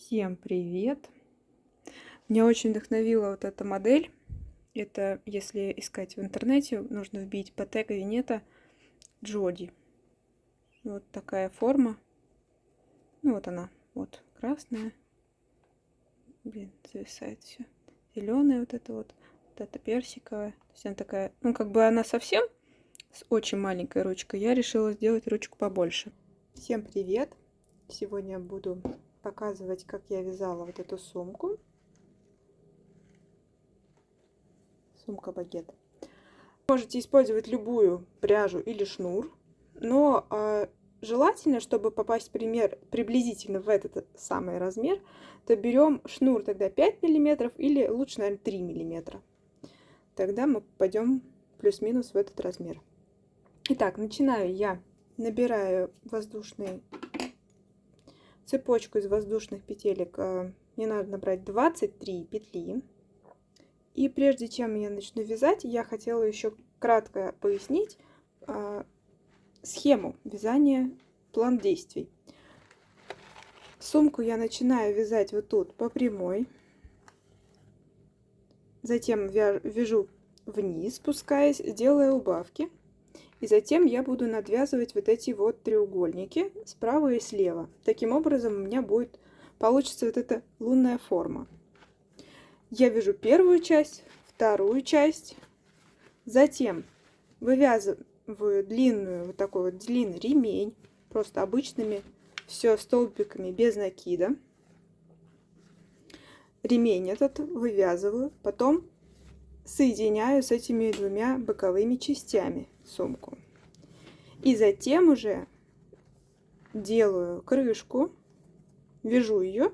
Всем привет! Меня очень вдохновила вот эта модель. Это, если искать в интернете, нужно вбить Bottega Veneta Джоди. Вот такая форма. Ну вот она, вот красная. Блин, зависает все. Зеленая вот это персиковая. То есть она такая, ну как бы она совсем с очень маленькой ручкой. Я решила сделать ручку побольше. Всем привет! Сегодня я буду показывать, как я вязала вот эту сумку. Сумка-багет. Можете использовать любую пряжу или шнур, но желательно, чтобы попасть приблизительно в этот самый размер, то берем шнур тогда 5 мм или лучше, наверное, 3 мм. Тогда мы попадем плюс-минус в этот размер. Итак, начинаю я. Набираю цепочку из воздушных петелек. Мне надо набрать 23 петли. И прежде чем я начну вязать, я хотела еще кратко пояснить схему вязания, план действий. Сумку я начинаю вязать вот тут по прямой, затем вяжу вниз, спускаясь, делая убавки, и затем я буду надвязывать вот эти вот треугольники справа и слева. Таким образом у меня получится вот эта лунная форма. Я вяжу первую часть, вторую часть, затем вывязываю вот такой вот длинный ремень, просто обычными все столбиками без накида. Ремень этот вывязываю, потом соединяю с этими двумя боковыми частями сумку. И затем уже делаю крышку, вяжу ее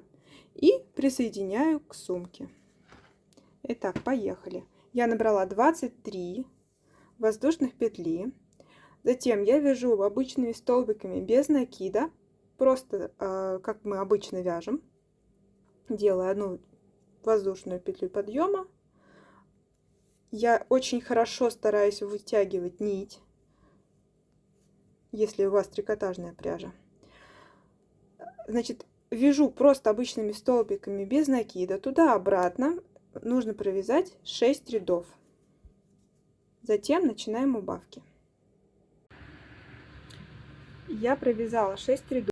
и присоединяю к сумке. Итак, поехали. Я набрала 23 воздушных петли. Затем я вяжу обычными столбиками без накида, просто как мы обычно вяжем. Делаю одну воздушную петлю подъема. Я очень хорошо стараюсь вытягивать нить, если у вас трикотажная пряжа. Значит, вяжу просто обычными столбиками без накида. Туда-обратно нужно провязать 6 рядов. Затем начинаем убавки. Я провязала 6 рядов.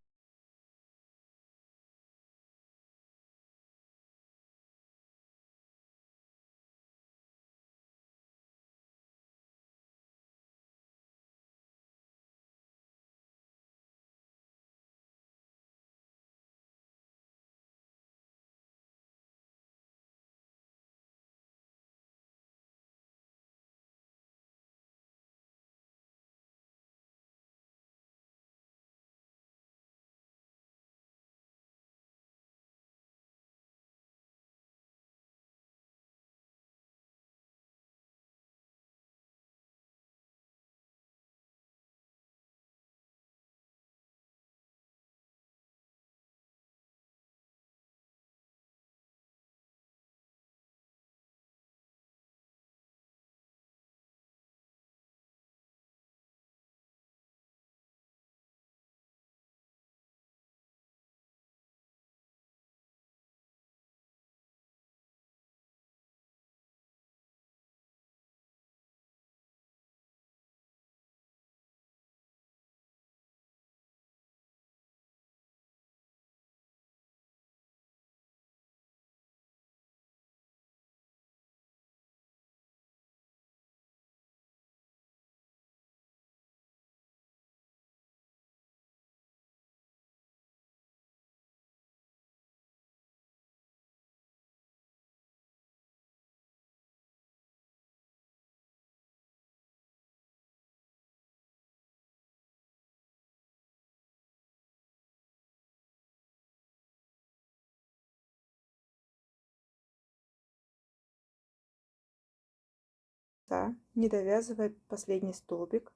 Не довязывая последний столбик,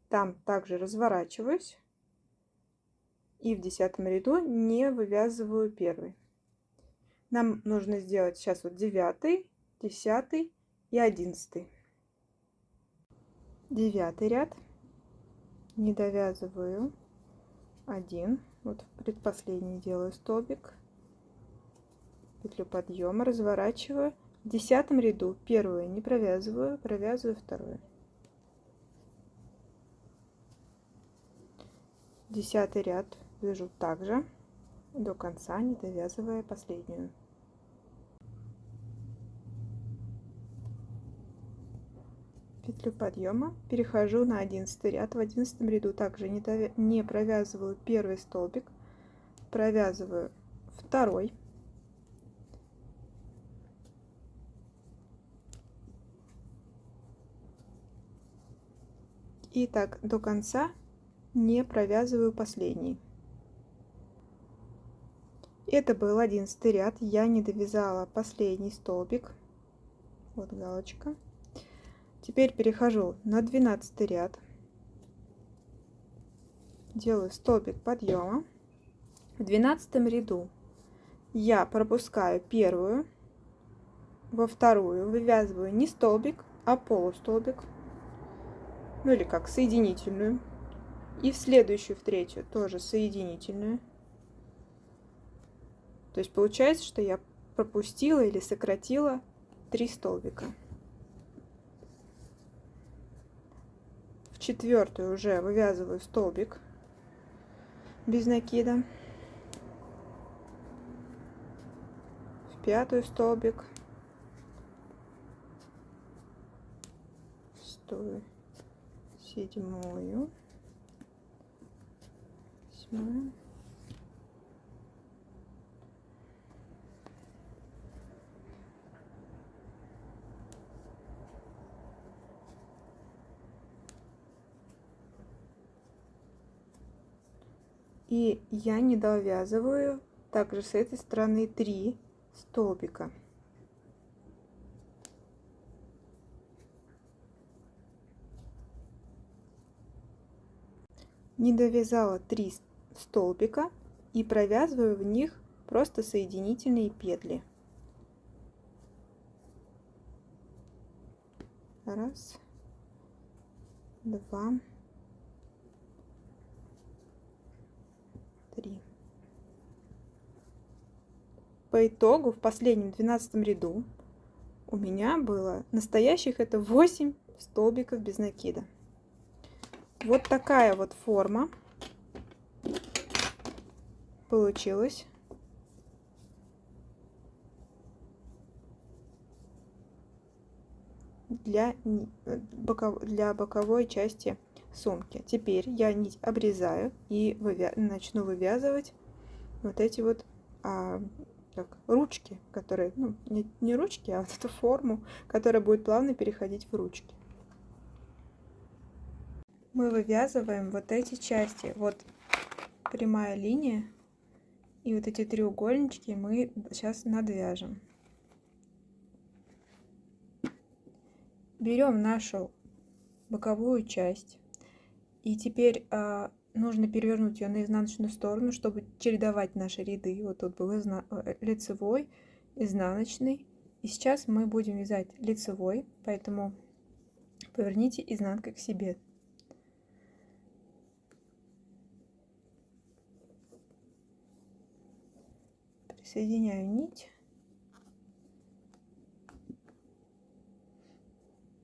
там также разворачиваюсь и в 10 ряду не вывязываю первый. Нам нужно сделать сейчас вот 9, 10 и 11. 9 ряд, не довязываю 1, вот предпоследний делаю столбик, петлю подъема, разворачиваю. В 10 ряду первую не провязываю, провязываю вторую. 10 ряд вяжу также до конца, не довязывая последнюю. Петлю подъема, перехожу на 11 ряд. В 11 ряду также не провязываю первый столбик, провязываю второй. И так до конца не провязываю последний. Это был 11 ряд, я не довязала последний столбик. Вот галочка. Теперь перехожу на 12 ряд, делаю столбик подъема. В 12 ряду я пропускаю первую, во вторую вывязываю не столбик, а полустолбик, ну или как соединительную, и в следующую, в третью тоже соединительную. То есть получается, что я пропустила или сократила 3 столбика. В четвертую уже вывязываю столбик без накида, в пятую столбик, шестую, седьмую, восьмую, и я не довязываю также с этой стороны 3 столбика. Не довязала 3 столбика и провязываю в них просто соединительные петли. Раз, два, три. По итогу в последнем 12 ряду у меня было настоящих это 8 столбиков без накида. Вот такая вот форма получилась. Для боковой части сумки. Теперь я нить обрезаю и начну вывязывать вот эти вот ручки, которые, ну, не ручки, а вот эту форму, которая будет плавно переходить в ручки. Мы вывязываем вот эти части. Вот прямая линия, и вот эти треугольнички мы сейчас надвяжем. Берем нашу боковую часть, и теперь нужно перевернуть ее на изнаночную сторону, чтобы чередовать наши ряды. Вот тут был лицевой, изнаночный, и сейчас мы будем вязать лицевой, поэтому поверните изнанкой к себе. Присоединяю нить.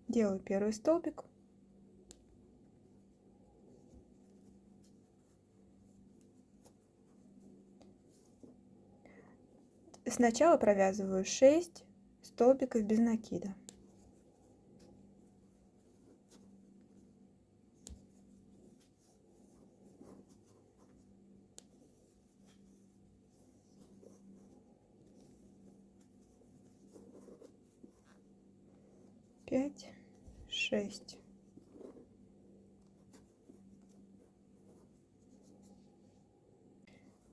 Делаю первый столбик. Сначала провязываю 6 столбиков без накида. Пять, 6.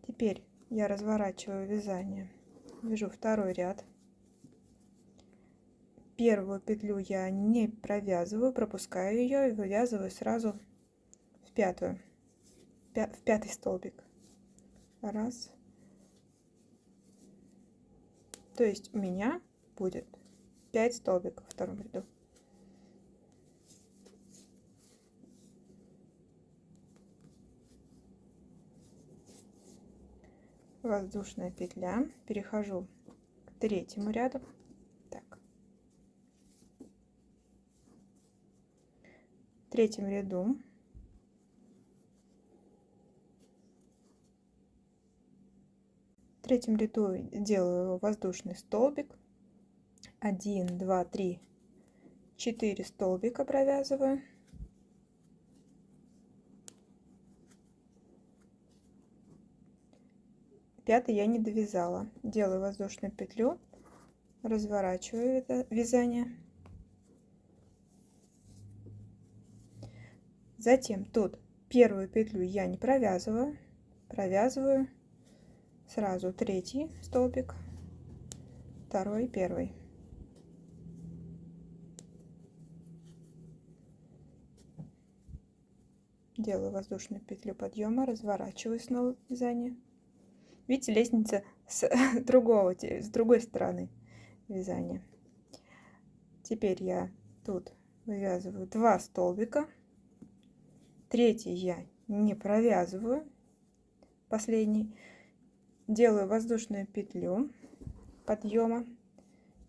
Теперь я разворачиваю вязание, вяжу второй ряд. Первую петлю я не провязываю, пропускаю ее и вывязываю сразу в пятую, в пятый столбик. Раз. То есть у меня будет 5 столбиков в втором ряду. Воздушная петля, перехожу третьему ряду. Так. В третьем ряду делаю воздушный столбик. 1, 2, 3, 4 столбика провязываю. Пятый я не довязала. Делаю воздушную петлю, разворачиваю это вязание. Затем тут первую петлю я не провязываю, провязываю сразу третий столбик, второй, первый. Делаю воздушную петлю подъема, разворачиваю снова вязание. Видите, лестница с другой стороны вязания. Теперь я тут вывязываю 2 столбика. Третий я не провязываю, последний. Делаю воздушную петлю подъема,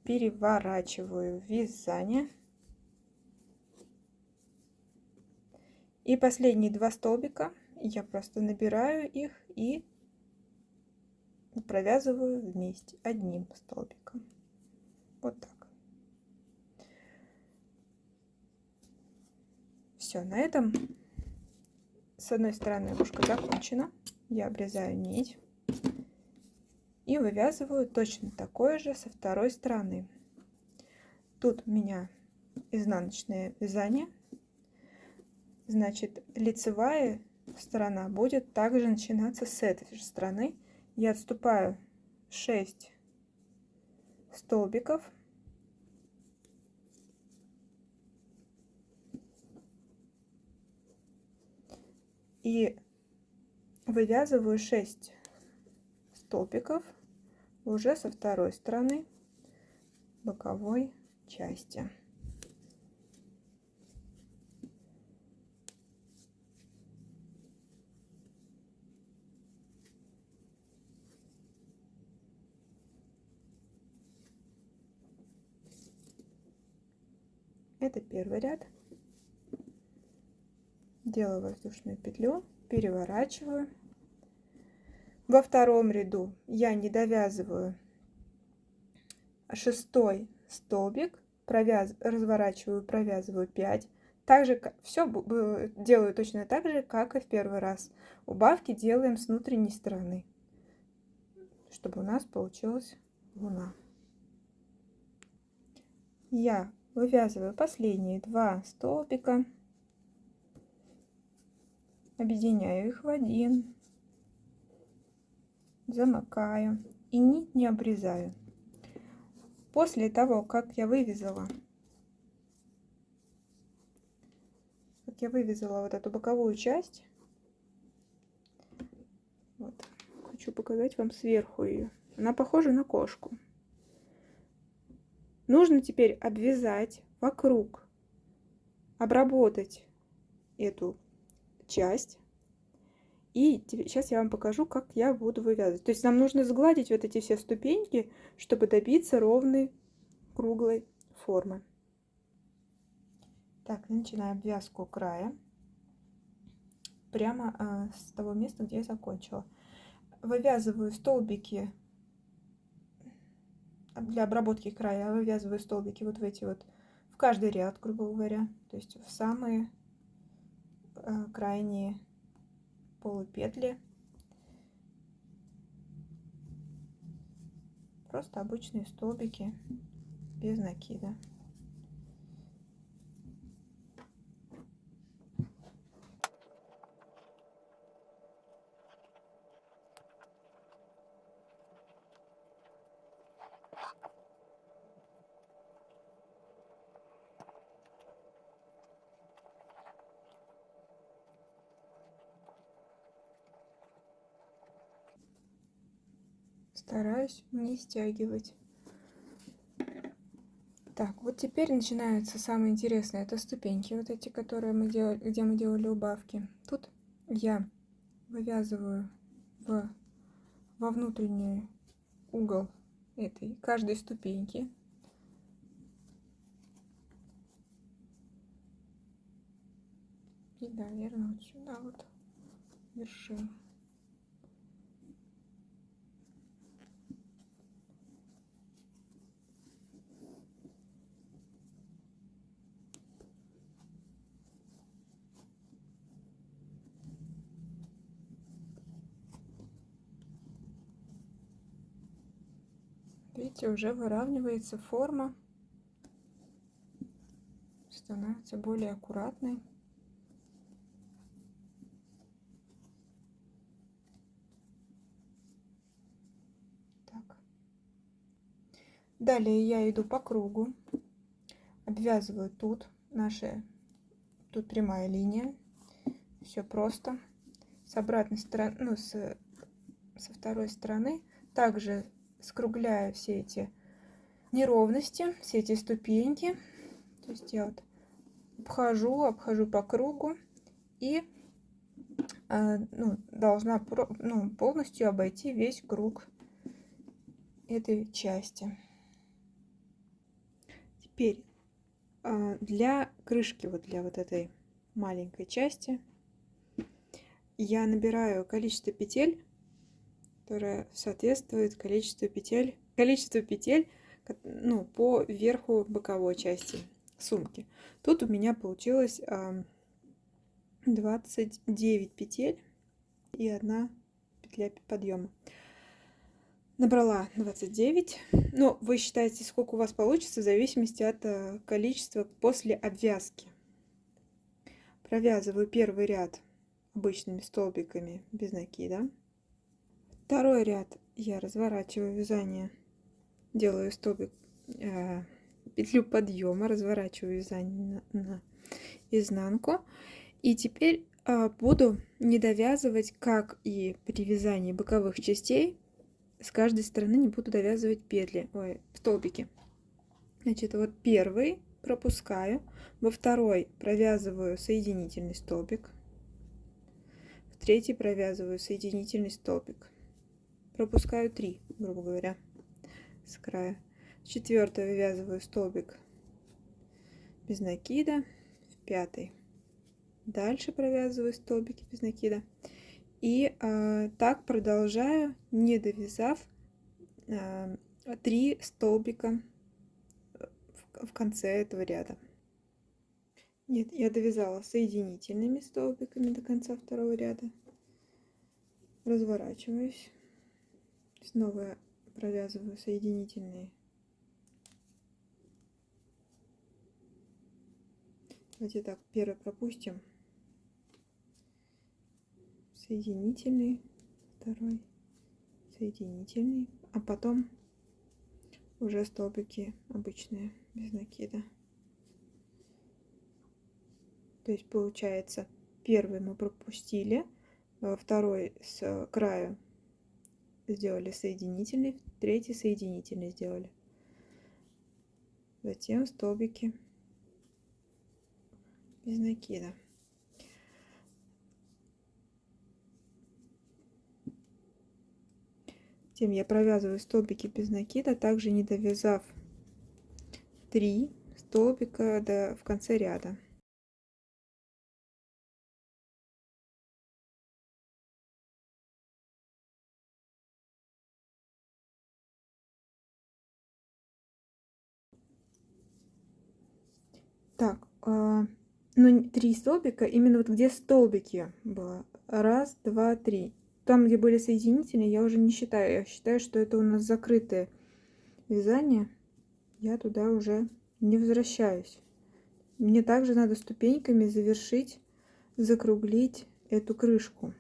переворачиваю вязание. И последние 2 столбика я просто набираю их и провязываю вместе одним столбиком. Вот так. Все, на этом с одной стороны ушко закончено. Я обрезаю нить и вывязываю точно такое же со второй стороны. Тут у меня изнаночное вязание, значит, лицевая сторона будет также начинаться с этой же стороны. Я отступаю 6 столбиков и вывязываю 6 столбиков уже со второй стороны боковой части. Это первый ряд. Делаю воздушную петлю, переворачиваю. Во втором ряду я не довязываю 6 столбик, разворачиваю, провязываю 5. Также все делаю точно так же, как и в первый раз. Убавки делаем с внутренней стороны, чтобы у нас получилась луна. Я вывязываю последние 2 столбика, объединяю их в один, замыкаю и нить не обрезаю. После того, как я вывязала вот эту боковую часть, вот, хочу показать вам сверху ее. Она похожа на кошку. Нужно теперь обвязать вокруг, обработать эту часть. И сейчас я вам покажу, как я буду вывязывать. То есть нам нужно сгладить вот эти все ступеньки, чтобы добиться ровной круглой формы. Так, начинаем обвязку края прямо с того места, где я закончила. Вывязываю столбики для обработки края, вывязываю столбики вот в эти вот, в каждый ряд, грубо говоря, то есть в самые крайние полупетли. Просто обычные столбики без накида. Стараюсь не стягивать. Так, вот теперь начинается самое интересное. Это ступеньки, вот эти, которые мы делали, где мы делали убавки. Тут я вывязываю во внутренний угол этой каждой ступеньки. И, наверное, вот сюда вот вершину. Видите, уже выравнивается форма, становится более аккуратной. Так. Далее я иду по кругу, обвязываю тут тут прямая линия, все просто. С обратной стороны, ну, со второй стороны также скругляю все эти неровности, все эти ступеньки. То есть я вот обхожу по кругу и должна полностью обойти весь круг этой части. Теперь для крышки, вот для вот этой маленькой части, я набираю количество петель, которое соответствует количеству петель по верху боковой части сумки. Тут у меня получилось 29 петель и 1 петля подъема. Набрала 29. Но вы считаете, сколько у вас получится, в зависимости от количества после обвязки. Провязываю первый ряд обычными столбиками без накида. Второй ряд я разворачиваю вязание, делаю столбик, петлю подъема, разворачиваю вязание на изнанку. И теперь буду не довязывать, как и при вязании боковых частей, с каждой стороны не буду довязывать столбики. Значит, вот первый пропускаю, во второй провязываю соединительный столбик, в третий провязываю соединительный столбик, пропускаю 3, грубо говоря, с края. В четвертый вывязываю столбик без накида, в пятый дальше провязываю столбики без накида. И так продолжаю, не довязав 3 столбика в конце этого ряда. Нет, я довязала соединительными столбиками до конца второго ряда. Разворачиваюсь. Снова провязываю соединительные. Давайте так, первый пропустим. Соединительный, второй соединительный, а потом уже столбики обычные без накида. То есть получается, первый мы пропустили, второй с краю сделали соединительный, третий соединительный сделали. Затем столбики без накида. Затем я провязываю столбики без накида, также не довязав 3 столбика в конце ряда. Так, 3 столбика, именно вот где столбики было. 1, 2, 3. Там, где были соединительные, я уже не считаю. Я считаю, что это у нас закрытое вязание. Я туда уже не возвращаюсь. Мне также надо ступеньками завершить, закруглить эту крышку.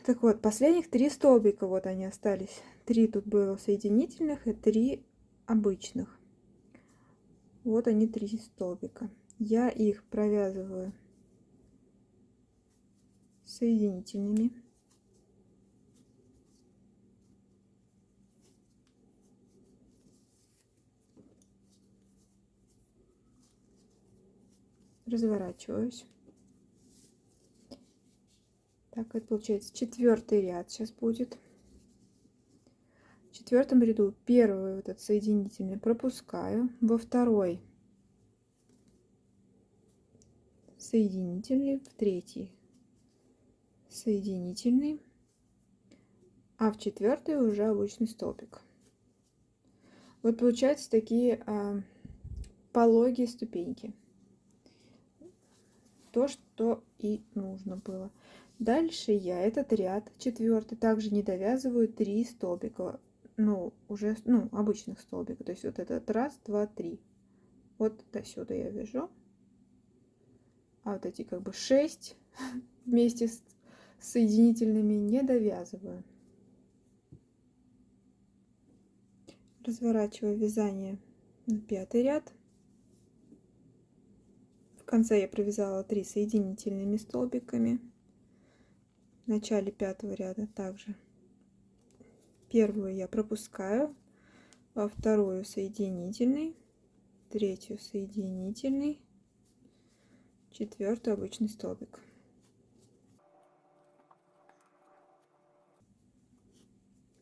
Так вот, последних 3 столбика, вот они остались. 3 тут было соединительных и 3 обычных. Вот они, 3 столбика. Я их провязываю соединительными. Разворачиваюсь. Так, это получается 4-й ряд сейчас будет. четвертом ряду первый вот этот соединительный пропускаю, во второй соединительный, в третий соединительный, а в четвертый уже обычный столбик. Вот получаются такие пологие ступеньки. То, что и нужно было. Дальше я этот ряд четвертый также не довязываю 3 столбика, уже обычных столбика. То есть вот этот раз, два, три. Вот до сюда я вяжу. А вот эти как бы 6 вместе с соединительными не довязываю. Разворачиваю вязание на 5-й ряд. В конце я провязала 3 соединительными столбиками. В начале 5-го ряда также первую я пропускаю, во вторую соединительный, третью соединительный, четвертый обычный столбик.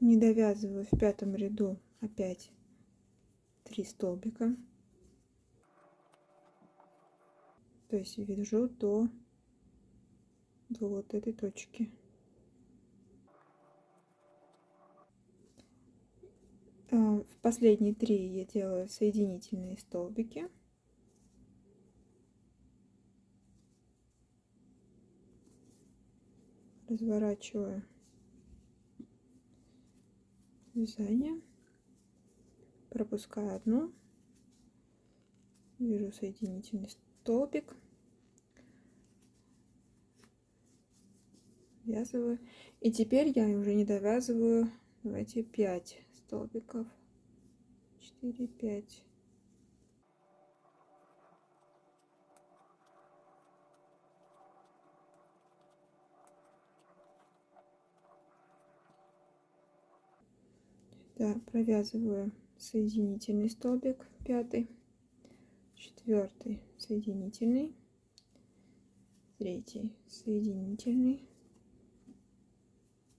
Не довязываю в 5-м ряду опять 3 столбика, то есть вяжу до вот этой точки. В последние 3 я делаю соединительные столбики. Разворачиваю вязание, пропускаю одну, вяжу соединительный столбик, ввязываю, и теперь я уже не довязываю, давайте 5 столбиков, 4, 5. Да, провязываю соединительный столбик, 5-й, 4-й соединительный, 3-й соединительный,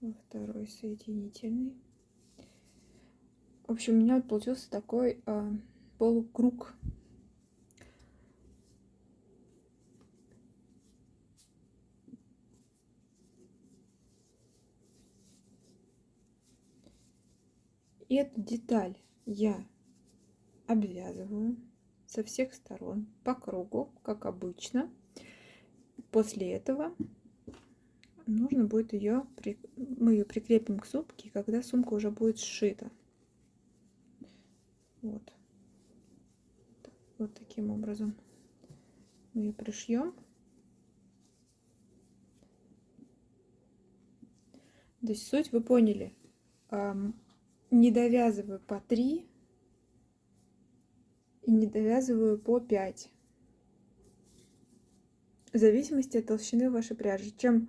во 2-й соединительный. В общем, у меня вот получился такой полукруг. И эту деталь я обвязываю со всех сторон по кругу, как обычно. После этого нужно будет мы ее прикрепим к сумке, когда сумка уже будет сшита. Вот таким образом мы ее пришьем. То есть суть вы поняли. Не довязываю по 3 и не довязываю по 5. В зависимости от толщины вашей пряжи. Чем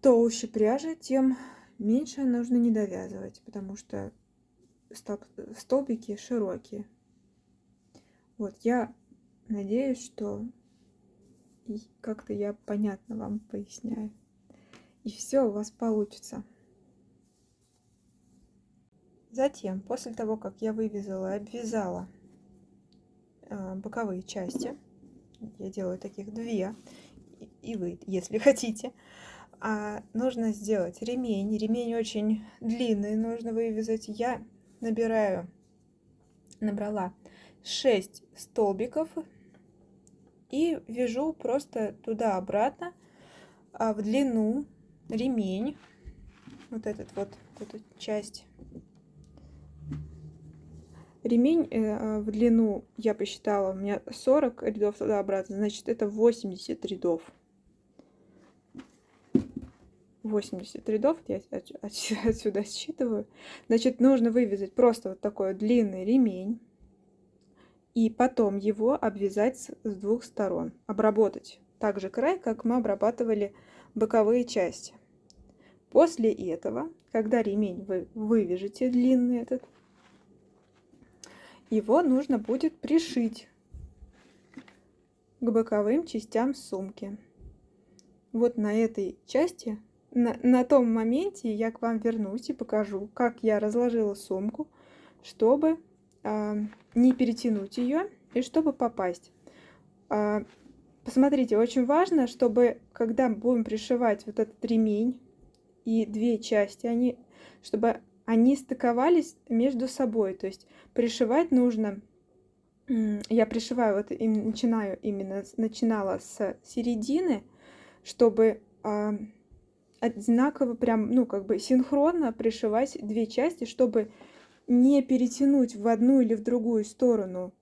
толще пряжа, тем меньше нужно не довязывать, потому что столбики широкие. Вот, я надеюсь, что как-то я понятно вам поясняю. И все у вас получится. Затем, после того, как я вывязала и обвязала боковые части, я делаю таких 2, и вы, если хотите, нужно сделать ремень. Ремень очень длинный, нужно вывязать. Я набрала 6 столбиков и вяжу просто туда-обратно в длину ремень. Вот эту часть. Ремень в длину я посчитала, у меня 40 рядов туда-обратно, значит это 80 рядов. 80 рядов, я отсюда считываю. Значит, нужно вывязать просто вот такой длинный ремень. И потом его обвязать с 2 сторон. Обработать так же край, как мы обрабатывали боковые части. После этого, когда ремень вы вывяжете длинный этот, его нужно будет пришить к боковым частям сумки. Вот на этой части на том моменте я к вам вернусь и покажу, как я разложила сумку, чтобы не перетянуть ее и чтобы попасть. Посмотрите, очень важно, чтобы когда будем пришивать вот этот ремень и две части, чтобы они стыковались между собой. То есть пришивать нужно. Я пришиваю вот и начинала с середины, чтобы одинаково прям, ну, как бы синхронно пришивать две части, чтобы не перетянуть в одну или в другую сторону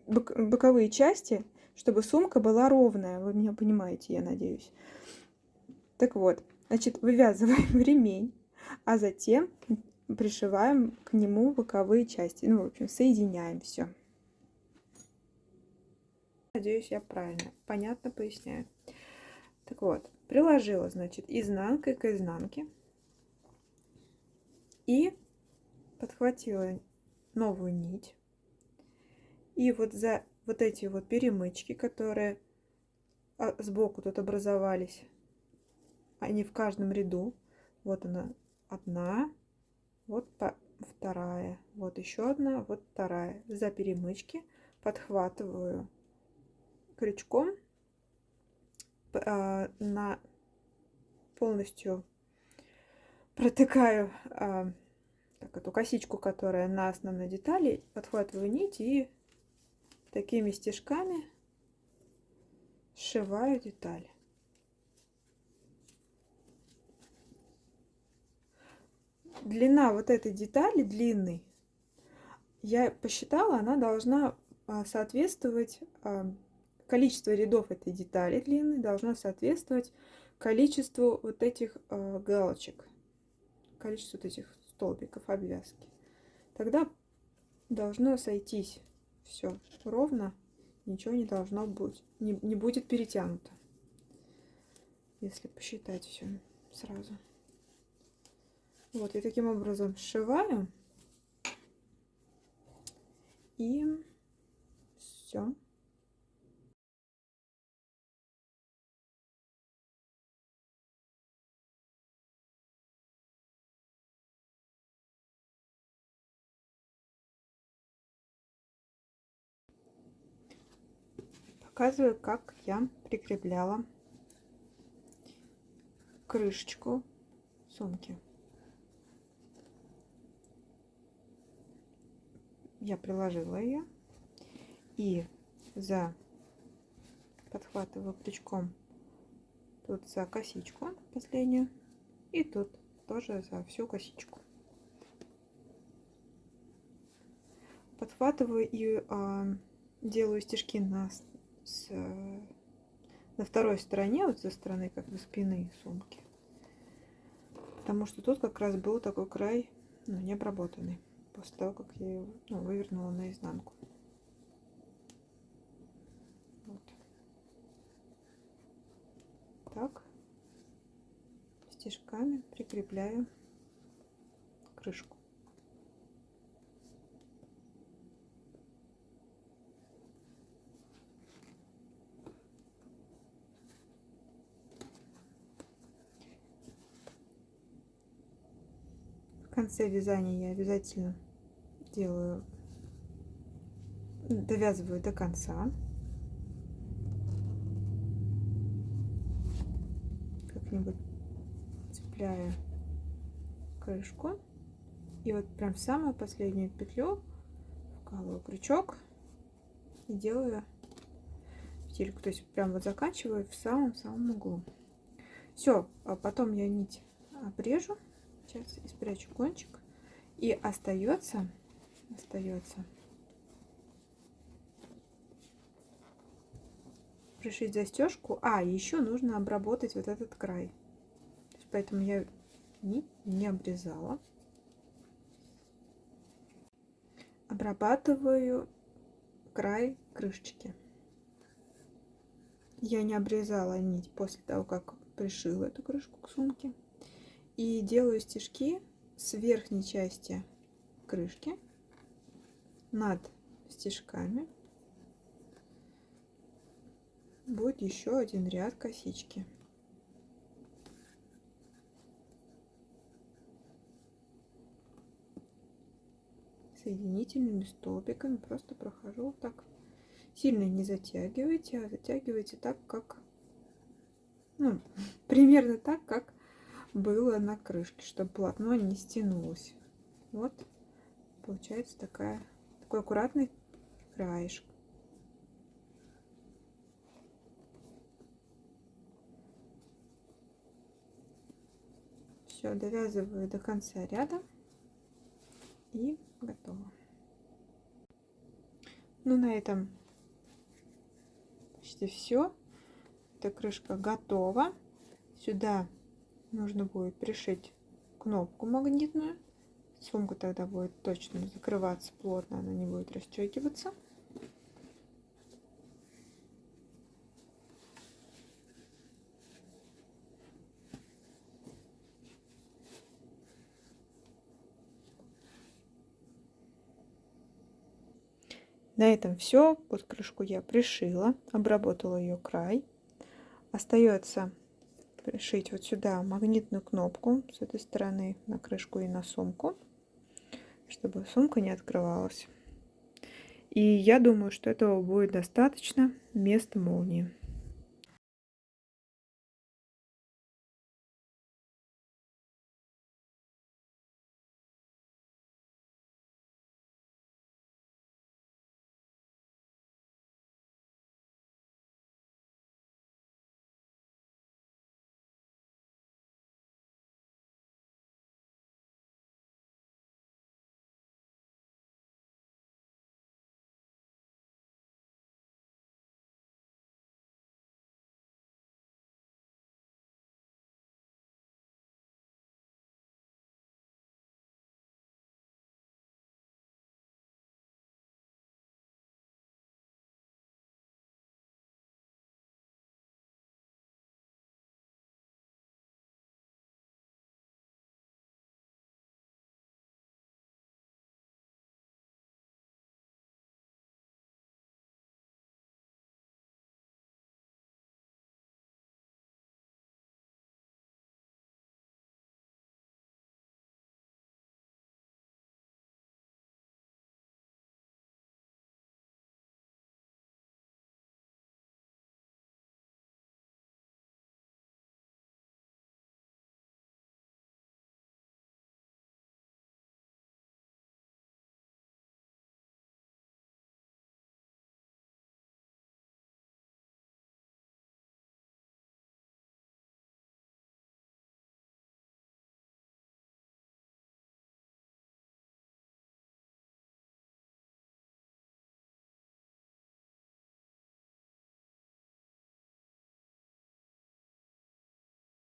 боковые части, чтобы сумка была ровная. Вы меня понимаете, я надеюсь. Так вот, значит, вывязываем ремень, а затем пришиваем к нему боковые части. Ну, в общем, соединяем все. Надеюсь, я правильно, понятно поясняю. Так вот, приложила, значит, изнанкой к изнанке и подхватила новую нить. И вот за вот эти вот перемычки, которые сбоку тут образовались, они в каждом ряду. Вот она одна, вот вторая, вот еще одна, вот вторая. За перемычки подхватываю крючком на полностью протыкаю так, эту косичку, которая на основной детали, подхватываю нить и такими стежками сшиваю деталь. Длина вот этой детали, длинной, я посчитала, она должна соответствовать, количество рядов этой детали длинной должно соответствовать количеству вот этих галочек, количеству вот этих столбиков обвязки. Тогда должно сойтись все ровно, ничего не должно быть, не будет перетянуто, если посчитать все сразу. Вот, и таким образом сшиваю, и все. Показываю, как я прикрепляла крышечку сумки. Я приложила ее и подхватываю крючком тут за косичку последнюю и тут тоже за всю косичку. Подхватываю и делаю стежки на второй стороне, вот со стороны как бы спины сумки, потому что тут как раз был такой край, ну, не обработанный после того, как я его, ну, вывернула наизнанку. Вот. Так стежками прикрепляю крышку. В конце вязания я обязательно довязываю до конца. Как-нибудь цепляю крышку. И вот прям в самую последнюю петлю вкалываю крючок и делаю петельку. То есть прям вот заканчиваю в самом-самом углу. Все, а потом я нить обрежу. Сейчас и спрячу кончик. И остается пришить застежку. Еще нужно обработать вот этот край. Поэтому я нить не обрезала. Обрабатываю край крышечки. Я не обрезала нить после того, как пришила эту крышку к сумке. И делаю стежки с верхней части крышки над стежками. Будет еще один ряд косички. соединительными столбиками просто прохожу вот так. Сильно не затягивайте, а затягивайте так, как, ну, примерно так, как было на крышке, чтобы полотно не стянулось. Вот получается такой аккуратный краешек. Все, довязываю до конца ряда и готово. Ну, на этом почти все. Эта крышка готова. Сюда нужно будет пришить кнопку магнитную. Сумка тогда будет точно закрываться плотно, она не будет расстегиваться. На этом все. Под крышку я пришила, обработала ее край. Остается пришить вот сюда магнитную кнопку с этой стороны на крышку и на сумку, чтобы сумка не открывалась. И я думаю, что этого будет достаточно вместо молнии.